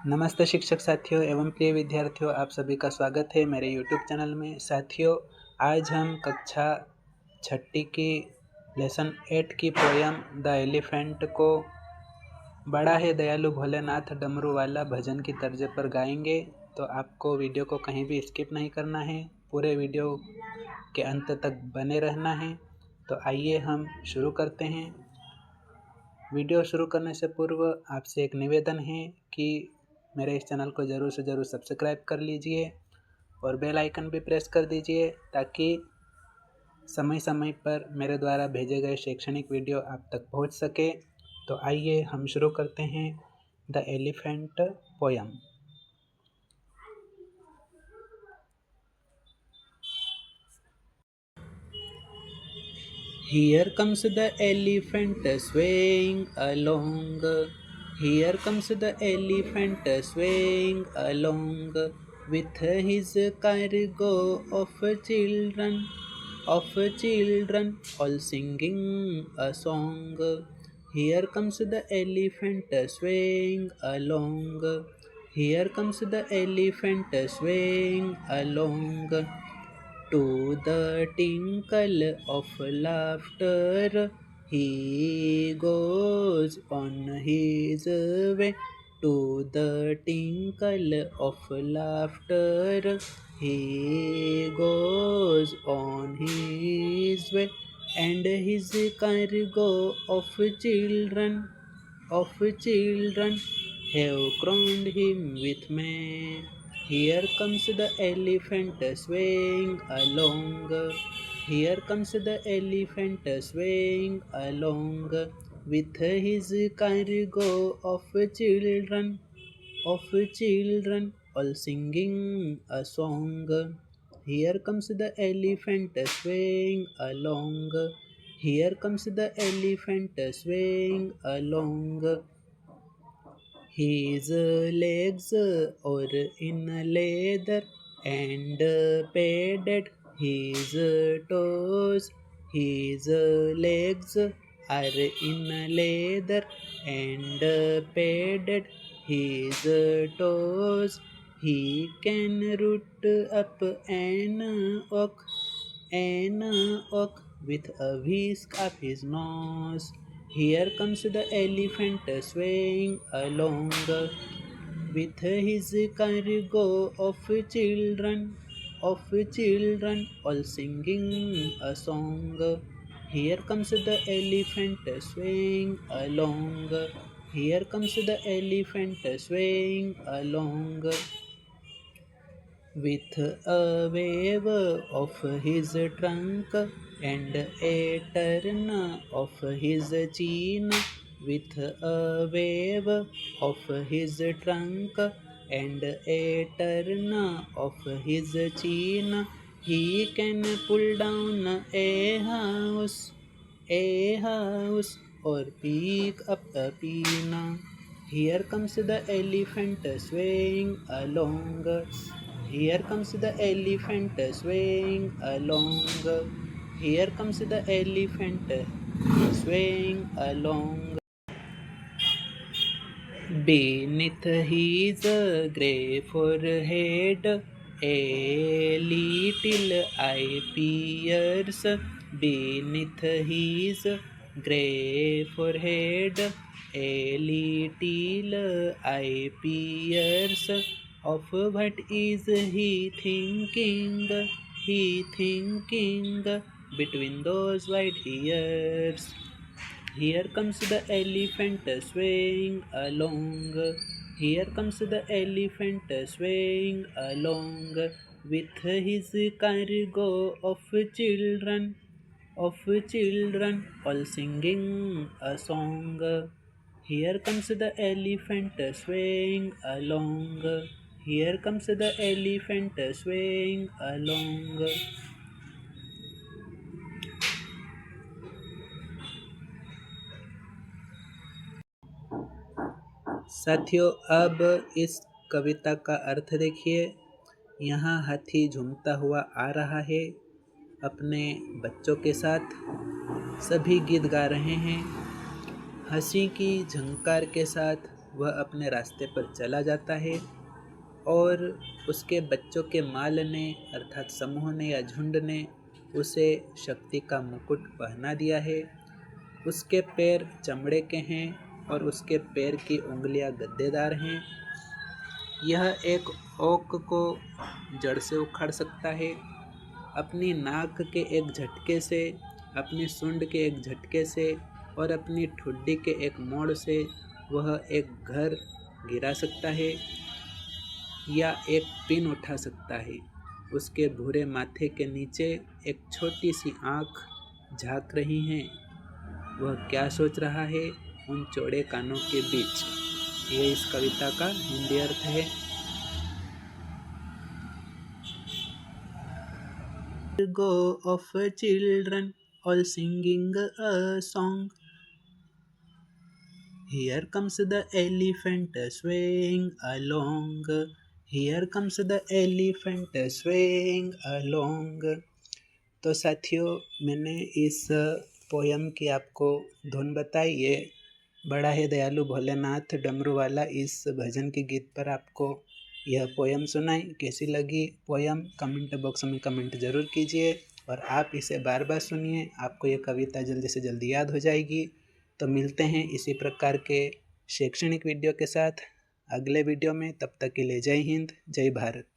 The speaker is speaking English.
नमस्ते शिक्षक साथियों एवं प्रिय विद्यार्थियों, आप सभी का स्वागत है मेरे YouTube चैनल में। साथियों, आज हम कक्षा छठी की लेसन 8 की पोयम द एलिफेंट को बड़ा है दयालु भोलेनाथ डमरू वाला भजन की तर्ज पर गाएंगे। तो आपको वीडियो को कहीं भी स्किप नहीं करना है, पूरे वीडियो के अंत तक बने रहना है। तो आइए हम शुरू करते हैं। वीडियो शुरू करने से पूर्व आपसे एक निवेदन है कि मेरे इस चैनल को ज़रूर से ज़रूर सब्सक्राइब कर लीजिए और बेल आइकन भी प्रेस कर दीजिए ताकि समय समय पर मेरे द्वारा भेजे गए शैक्षणिक वीडियो आप तक पहुंच सके। तो आइए हम शुरू करते हैं the elephant poem. Here comes the elephant swaying along. Here comes the elephant swaying along with his cargo of children, all singing a song. Here comes the elephant swaying along. Here comes the elephant swaying along. To the tinkle of laughter, he goes on his way. To the tinkle of laughter, he goes on his way. And his cargo of children, have crowned him with May. Here comes the elephant swaying along. Here comes the elephant swaying along with his cargo of children, all singing a song. Here comes the elephant swaying along. Here comes the elephant swaying along. His legs are in leather and padded his toes. His legs are in leather and padded his toes. He can root up an oak with a whisk of his nose. Here comes the elephant swaying along with his cargo of children, all singing a song. Here comes the elephant swaying along. Here comes the elephant swaying along. With a wave of his trunk and a turn of his chin, with a wave of his trunk and a turn of his chin, he can pull down a house, or pick up a pin. Here comes the elephant swaying along. Here comes the elephant swaying along. Here comes the elephant swaying along. Beneath his grey forehead, a little eye peers. Beneath his grey forehead, a little eye peers. Of what is he thinking? He thinking between those white ears. Here comes the elephant swaying along. Here comes the elephant swaying along with his cargo of children, all singing a song. Here comes the elephant swaying along. Here comes the elephant swaying along. साथियों, अब इस कविता का अर्थ देखिए। यहाँ हाथी झूमता हुआ आ रहा है अपने बच्चों के साथ। सभी गीत गा रहे हैं। हंसी की झंकार के साथ वह अपने रास्ते पर चला जाता है और उसके बच्चों के माल ने अर्थात समूह ने या झुंड ने उसे शक्ति का मुकुट पहना दिया है। उसके पैर चमड़े के हैं और उसके पैर की उंगलियां गद्देदार हैं। यह एक ओक को जड़ से उखाड़ सकता है। अपनी नाक के एक झटके से, अपनी सूंड के एक झटके से और अपनी ठुड्डी के एक मोड़ से वह एक घर गिरा सकता है या एक पिन उठा सकता है। उसके भूरे माथे के नीचे एक छोटी सी आँख झांक रही है। वह क्या सोच रहा है उन चौड़े कानों के बीच? ये इस कविता का हिंदी अर्थ है। Go of children all singing a song. Here comes the elephant swaying along. Here comes the elephant swaying along. तो साथियों, मैंने इस पोयम की आपको धुन बताई। ये बड़ा है दयालु भोलेनाथ डमरू वाला इस भजन के गीत पर आपको यह पोयम सुनाई। कैसी लगी पोयम कमेंट बॉक्स में कमेंट ज़रूर कीजिए और आप इसे बार बार सुनिए, आपको ये कविता जल्दी से जल्दी याद हो जाएगी। तो मिलते हैं इसी प्रकार के शैक्षणिक वीडियो के साथ अगले वीडियो में। तब तक के लिए जय हिंद, जय भारत।